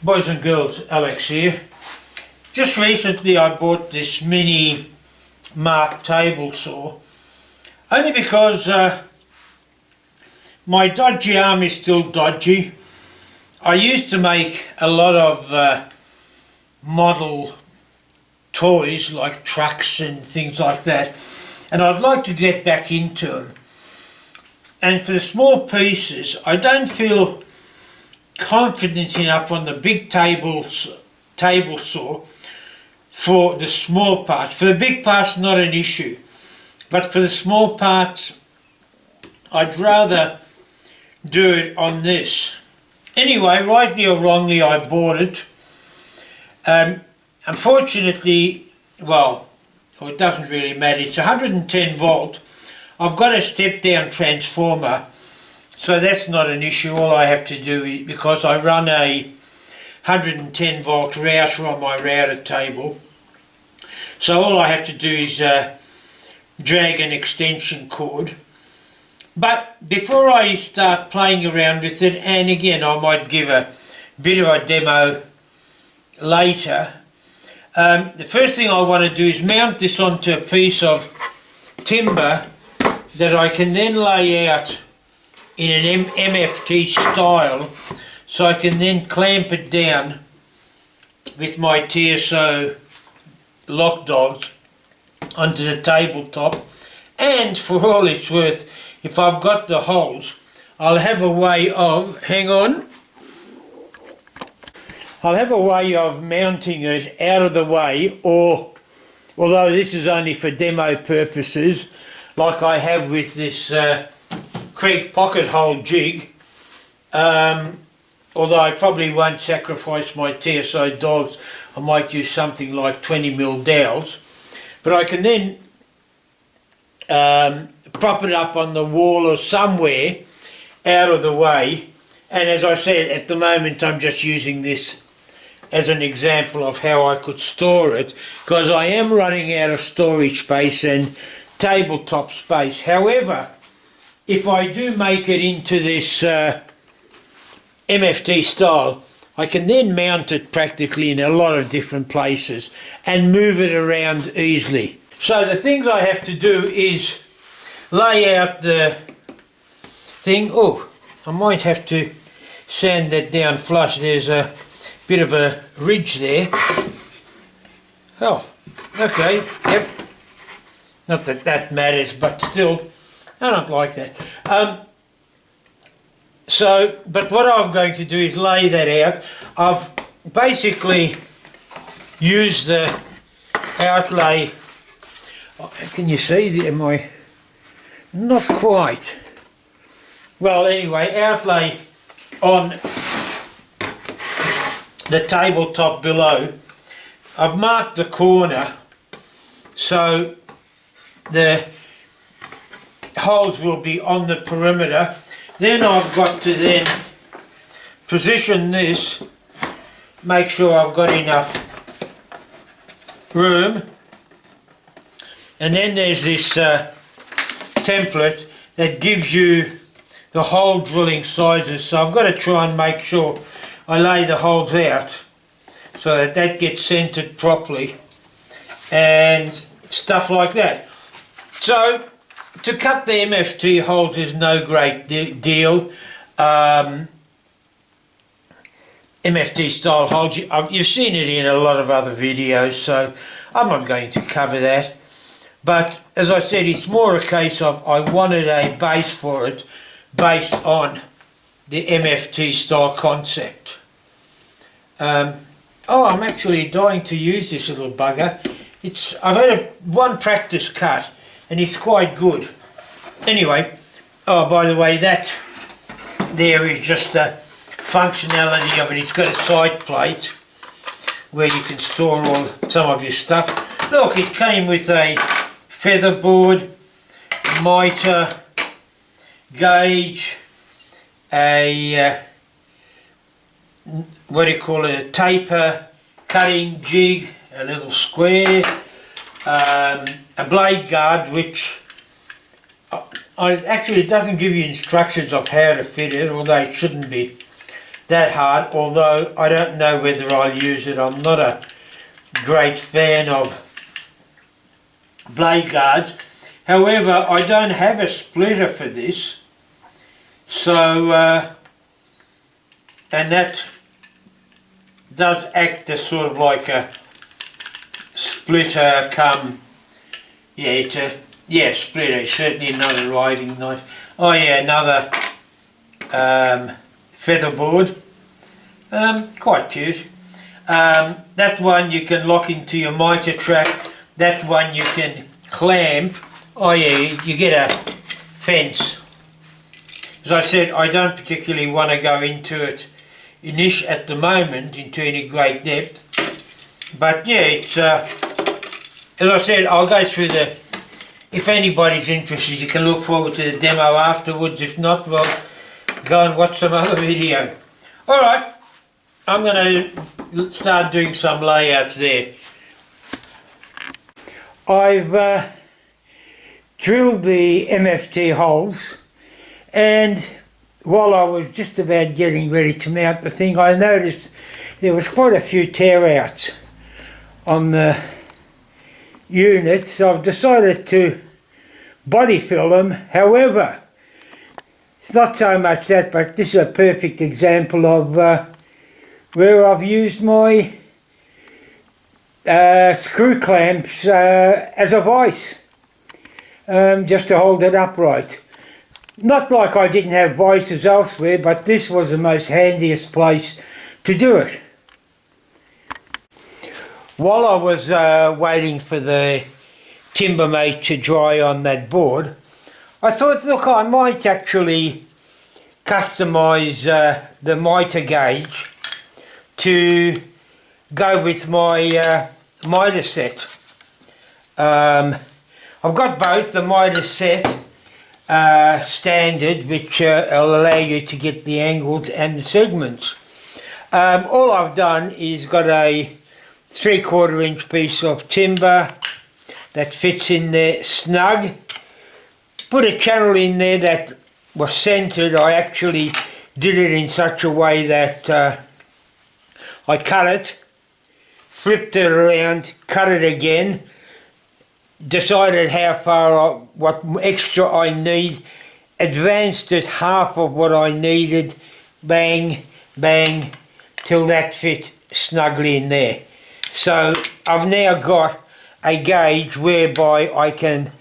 Boys and girls, Alex here. Just recently I bought this mini Mark table saw, only because my dodgy arm is still dodgy. I used to make a lot of model toys like trucks and things like that, and I'd like to get back into them. And for the small pieces, I don't feel confident enough on the big table saw for the small parts. For the big parts, not an issue, but for the small parts, I'd rather do it on this. Anyway, rightly or wrongly, I bought it. Unfortunately, well, it doesn't really matter. It's 110 volt. I've got a step-down transformer, so that's not an issue. All I have to do is, because I run a 110 volt router on my router table, so all I have to do is drag an extension cord. But before I start playing around with it, and again I might give a bit of a demo later, the first thing I want to do is mount this onto a piece of timber that I can then lay out in an MFT style, so I can then clamp it down with my TSO lock dogs onto the tabletop. And for all it's worth, if I've got the holes, I'll have a way of, I'll have a way of mounting it out of the way, or, although this is only for demo purposes, like I have with this Craig pocket hole jig, although I probably won't sacrifice my TSO dogs. I might use something like 20mm dowels, but I can then prop it up on the wall or somewhere out of the way. And as I said, at the moment I'm just using this as an example of how I could store it, because I am running out of storage space and tabletop space. However, if I do make it into this MFT style, I can then mount it practically in a lot of different places and move it around easily. So the things I have to do is lay out the thing. Oh, I might have to sand that down flush. There's a bit of a ridge there. Oh, okay, yep. Not that that matters, but still, I don't like that. But what I'm going to do is lay that out. I've basically used the outlay. Can you see? Am I? Not quite. Well, anyway, outlay on the tabletop below. I've marked the corner so the holes will be on the perimeter. Then I've got to then position this, make sure I've got enough room, and then there's this template that gives you the hole drilling sizes, so I've got to try and make sure I lay the holes out so that that gets centered properly and stuff like that. So to cut the MFT holes is no great deal. MFT style holes, you've seen it in a lot of other videos, so I'm not going to cover that. But as I said, it's more a case of I wanted a base for it based on the MFT style concept. Oh, I'm actually dying to use this little bugger. I've had one practice cut and it's quite good. Anyway, oh, by the way, that there is just the functionality of it. It's got a side plate where you can store some of your stuff. Look, it came with a feather board, mitre, gauge, a a taper cutting jig, a little square, a blade guard, which actually it doesn't give you instructions of how to fit it, although it shouldn't be that hard, although I don't know whether I'll use it. I'm not a great fan of blade guards. However, I don't have a splitter for this, so and that does act as sort of like a splitter come, yeah, it's a, yeah, splitter. It's certainly not a riving knife. Oh yeah, another featherboard, quite cute. That one you can lock into your mitre track. That one you can clamp. Oh yeah, you get a fence. As I said, I don't particularly want to go into it at the moment into any great depth. But yeah, it's as I said, I'll go through the, if anybody's interested, you can look forward to the demo afterwards. If not, well, go and watch some other video. Alright, I'm going to start doing some layouts there. I've drilled the MFT holes, and while I was just about getting ready to mount the thing, I noticed there was quite a few tear outs on the unit, so I've decided to body fill them. However, it's not so much that, but this is a perfect example of where I've used my screw clamps as a vise, just to hold it upright. Not like I didn't have vices elsewhere, but this was the most handiest place to do it. While I was waiting for the timber mate to dry on that board, I thought, look, I might actually customise the mitre gauge to go with my mitre set. I've got both the mitre set standard, which will allow you to get the angles and the segments. All I've done is got a 3/4 inch piece of timber that fits in there snug. Put a channel in there that was centred. I actually did it in such a way that I cut it, flipped it around, cut it again, decided how far, what extra I need, advanced it half of what I needed, bang, bang, till that fit snugly in there. So I've now got a gauge whereby I can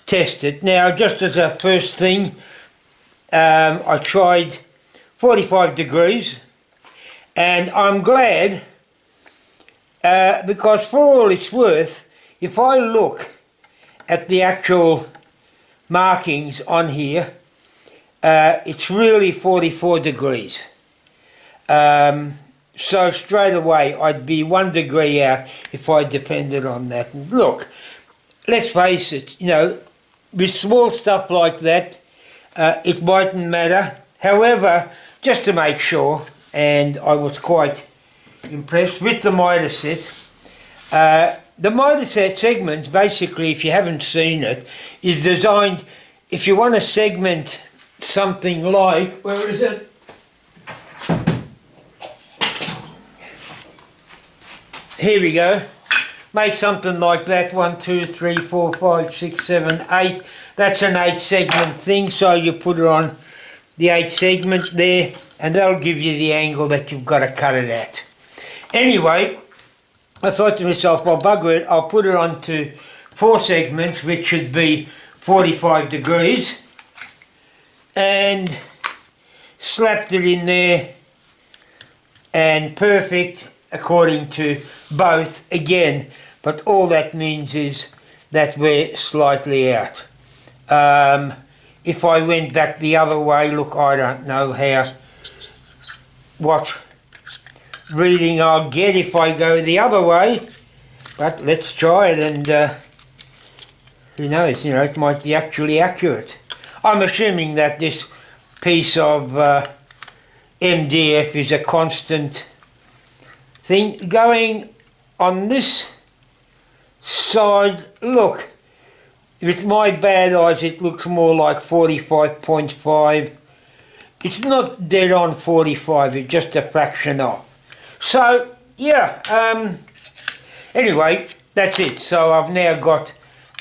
test it. Now, just as a first thing, I tried 45 degrees, and I'm glad because for all it's worth, if I look at the actual markings on here, it's really 44 degrees. So straight away I'd be 1 degree out if I depended on that. Look, let's face it, you know, with small stuff like that, it mightn't matter. However, just to make sure, and I was quite impressed with the mitre set. The mitre set segments, basically, if you haven't seen it, is designed, if you want to segment something like, where is it? Here we go. Make something like that, 1, 2, 3, 4, 5, 6, 7, 8. That's an 8 segment thing, so you put it on the 8 segment there, and that'll give you the angle that you've got to cut it at. Anyway, I thought to myself, well, bugger it, I'll put it onto 4 segments, which should be 45 degrees, and slapped it in there, and perfect according to both again, but all that means is that we're slightly out. If I went back the other way, look, I don't know what reading I'll get if I go the other way, but let's try it, and who knows, you know, it might be actually accurate. I'm assuming that this piece of MDF is a constant thing. Going on this side, look, with my bad eyes it looks more like 45.5. it's not dead on 45, it's just a fraction off. So yeah, anyway, that's it. So I've now got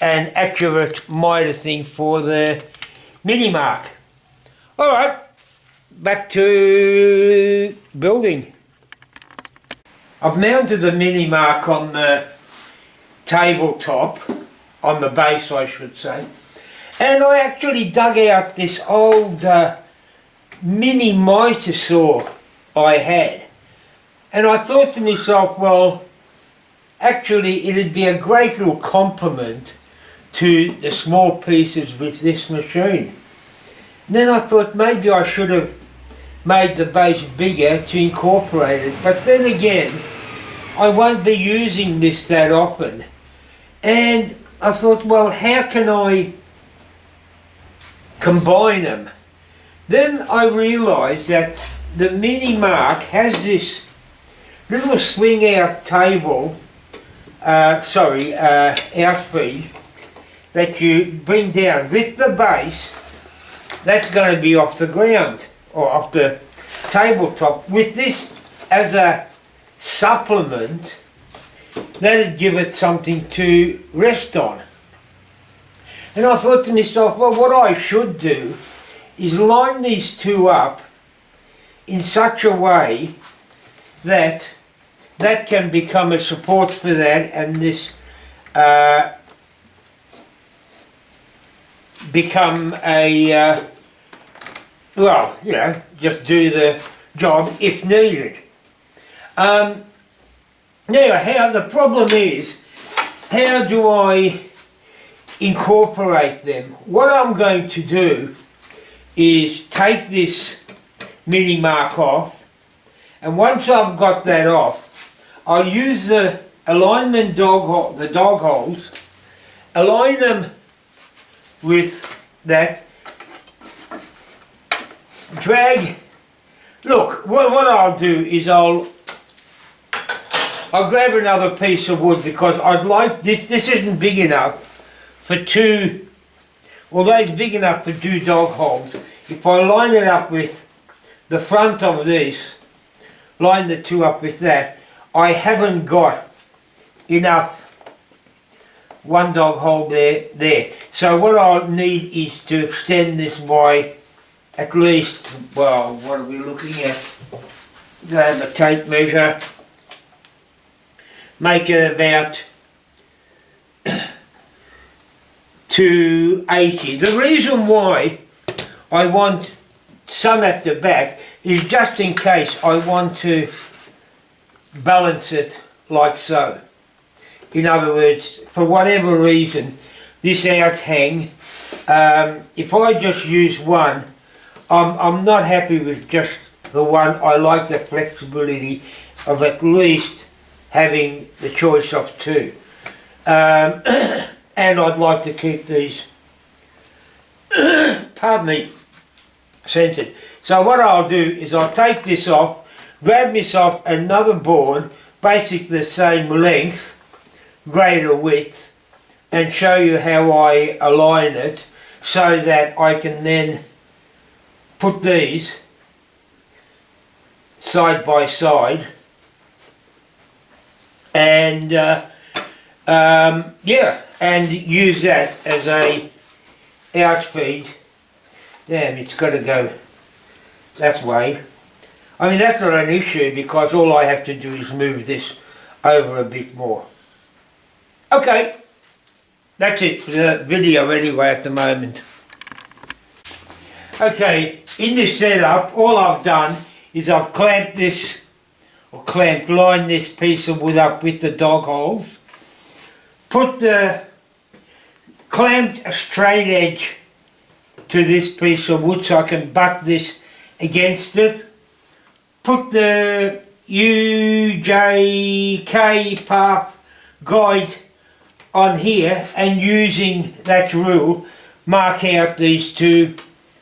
an accurate miter thing for the mini mark. Alright, back to building. I've mounted the mini mark on the tabletop, on the base I should say, and I actually dug out this old mini miter saw I had, and I thought to myself, well, actually it'd be a great little complement to the small pieces with this machine. And then I thought maybe I should have made the base bigger to incorporate it, but then again I won't be using this that often, and I thought, well, how can I combine them? Then I realised that the mini mark has this little swing out table, outfeed, that you bring down with the base. That's going to be off the ground or off the tabletop. With this as a supplement, that'd give it something to rest on. And I thought to myself, well, what I should do is line these two up in such a way that that can become a support for that, and this become a well, you know, just do the job if needed. Now, the problem is, how do I incorporate them? What I'm going to do is take this mini mark off, and once I've got that off, I'll use the alignment the dog holes, align them with that, drag. Look, what I'll do is I'll grab another piece of wood, because I'd like this isn't big enough for two, although it's big enough for two dog holes. If I line it up with the front of this, line the two up with that, I haven't got enough one dog hole there. So what I'll need is to extend this by at least, well, what are we looking at? Grab a tape measure, make it about 280. The reason why I want some at the back is just in case I want to balance it like so. In other words, for whatever reason, this outhang, if I just use one, I'm not happy with just the one. I like the flexibility of at least having the choice of two. And I'd like to keep these, pardon me, centered. So what I'll do is I'll take this off, grab myself another board, basically the same length, greater width, and show you how I align it so that I can then put these side by side and yeah, and use that as a outfeed. Damn, it's got to go that way. I mean, that's not an issue because all I have to do is move this over a bit more. Okay, that's it for the video anyway at the moment. Okay, in this setup, all I've done is I've clamped this, or lined this piece of wood up with the dog holes, clamped a straight edge to this piece of wood so I can butt this against it, put the UJK path guide on here, and using that rule mark out these two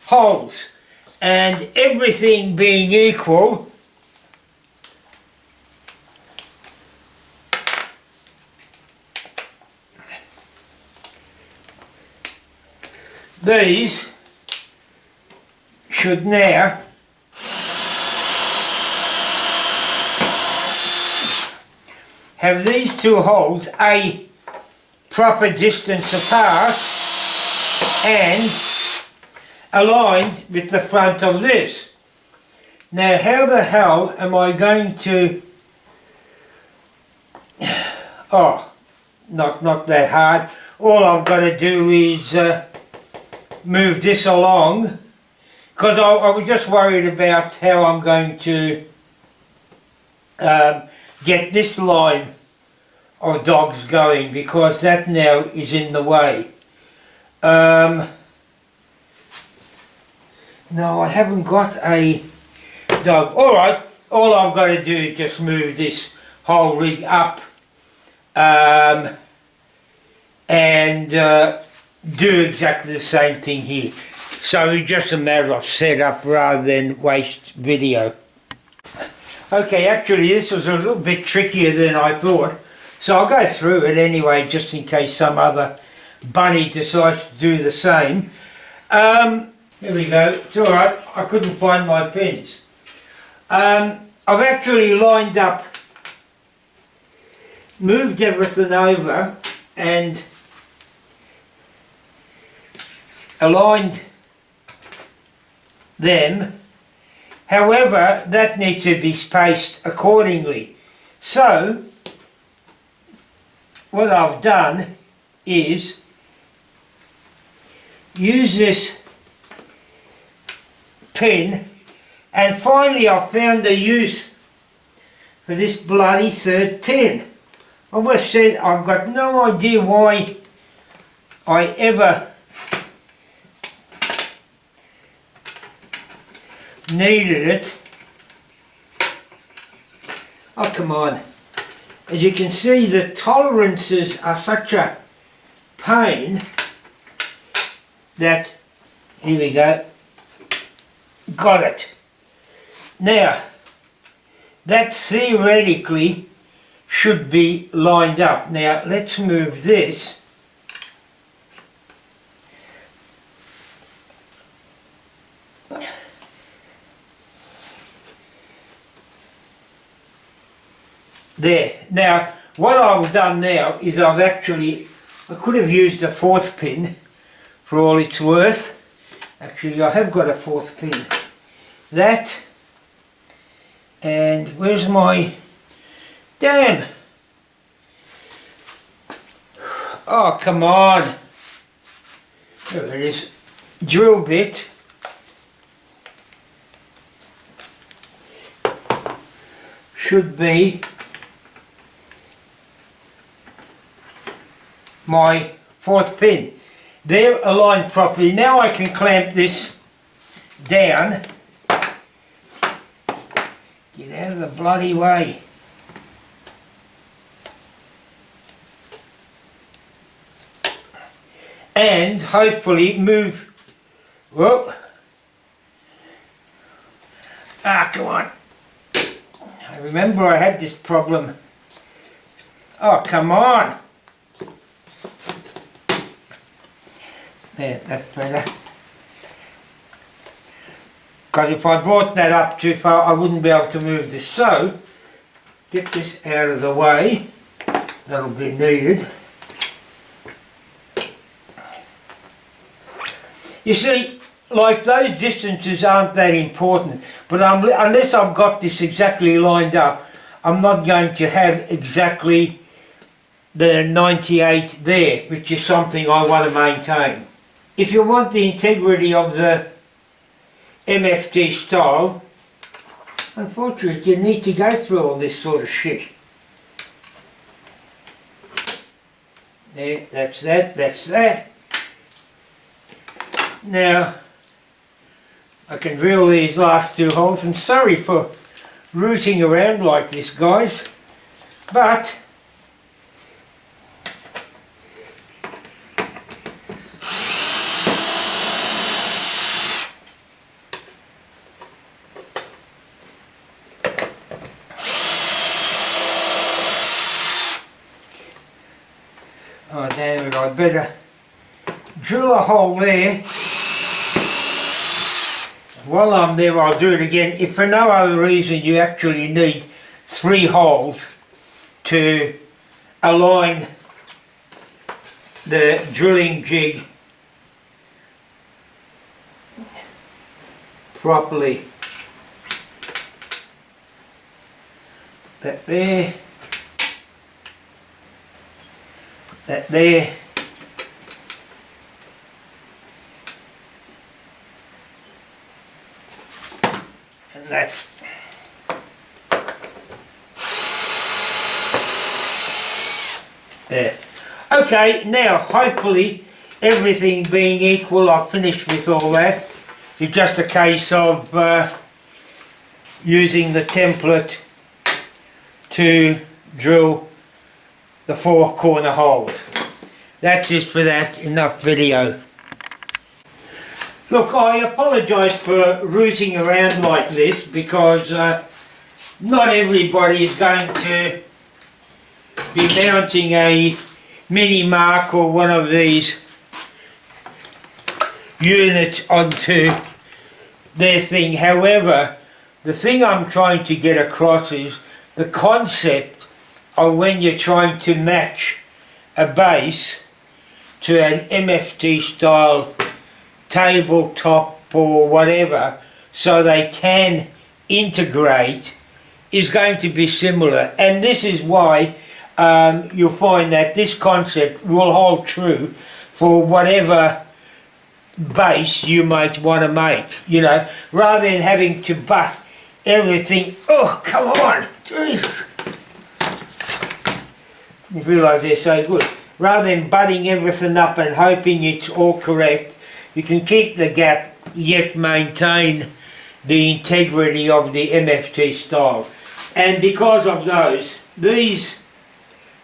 holes, and everything being equal, these should now have these two holes a proper distance apart and aligned with the front of this. Now how the hell am I going to, oh, not that hard. All I've got to do is move this along, because I was just worried about how I'm going to get this line of dogs going, because that now is in the way. No, I haven't got a dog. Alright, all I've got to do is just move this whole rig up and do exactly the same thing here. So it's just a matter of setup rather than waste video. Okay, actually this was a little bit trickier than I thought, so I'll go through it anyway just in case some other bunny decides to do the same. Here we go, it's alright, I couldn't find my pins. I've actually lined up, moved everything over and aligned them. However, that needs to be spaced accordingly. So, what I've done is use this pin, and finally I've found a use for this bloody third pin. I always said I've got no idea why I ever needed it. Oh, come on. As you can see, the tolerances are such a pain that, here we go, got it. Now, that theoretically should be lined up. Now, let's move this. There. Now, what I've done now is I could have used a fourth pin for all it's worth. Actually, I have got a fourth pin. That, and where's my, damn! Oh, come on! There it is. Drill bit. Should be my fourth pin. They're aligned properly. Now I can clamp this down. Get out of the bloody way. And hopefully move. Whoa. Ah, come on. I remember I had this problem. Oh, come on. There, that's better. Because if I brought that up too far, I wouldn't be able to move this. So, get this out of the way. That'll be needed. You see, like those distances aren't that important, but unless I've got this exactly lined up, I'm not going to have exactly the 98 there, which is something I want to maintain. If you want the integrity of the MFG style, unfortunately you need to go through all this sort of shit. There, that's that, that's that. Now, I can drill these last two holes, and sorry for rooting around like this, guys, but oh damn it, I better drill a hole there. While I'm there, I'll do it again. If for no other reason you actually need 3 holes to align the drilling jig properly. That there, that there, and that. There. Okay, now hopefully everything being equal, I've finished with all that. It's just a case of using the template to drill the 4 corner holes. That's it for that, enough video. Look, I apologise for rooting around like this because not everybody is going to be mounting a mini mark or one of these units onto their thing. However, the thing I'm trying to get across is the concept of when you're trying to match a base to an MFT style tabletop or whatever so they can integrate is going to be similar, and this is why you'll find that this concept will hold true for whatever base you might want to make, you know, rather than having to butt everything. Oh, come on, Jesus. You realise they're so good. Rather than butting everything up and hoping it's all correct, you can keep the gap yet maintain the integrity of the MFT style. And because of those, these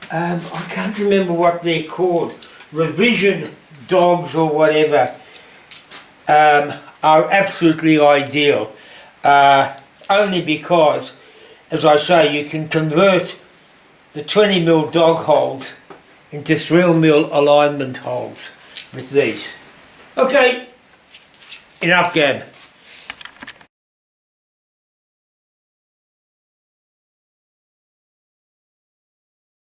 I can't remember what they're called, revision dogs or whatever, are absolutely ideal. Only because, as I say, you can convert the 20mm dog holes into 3mm alignment holes with these. Okay, enough gab.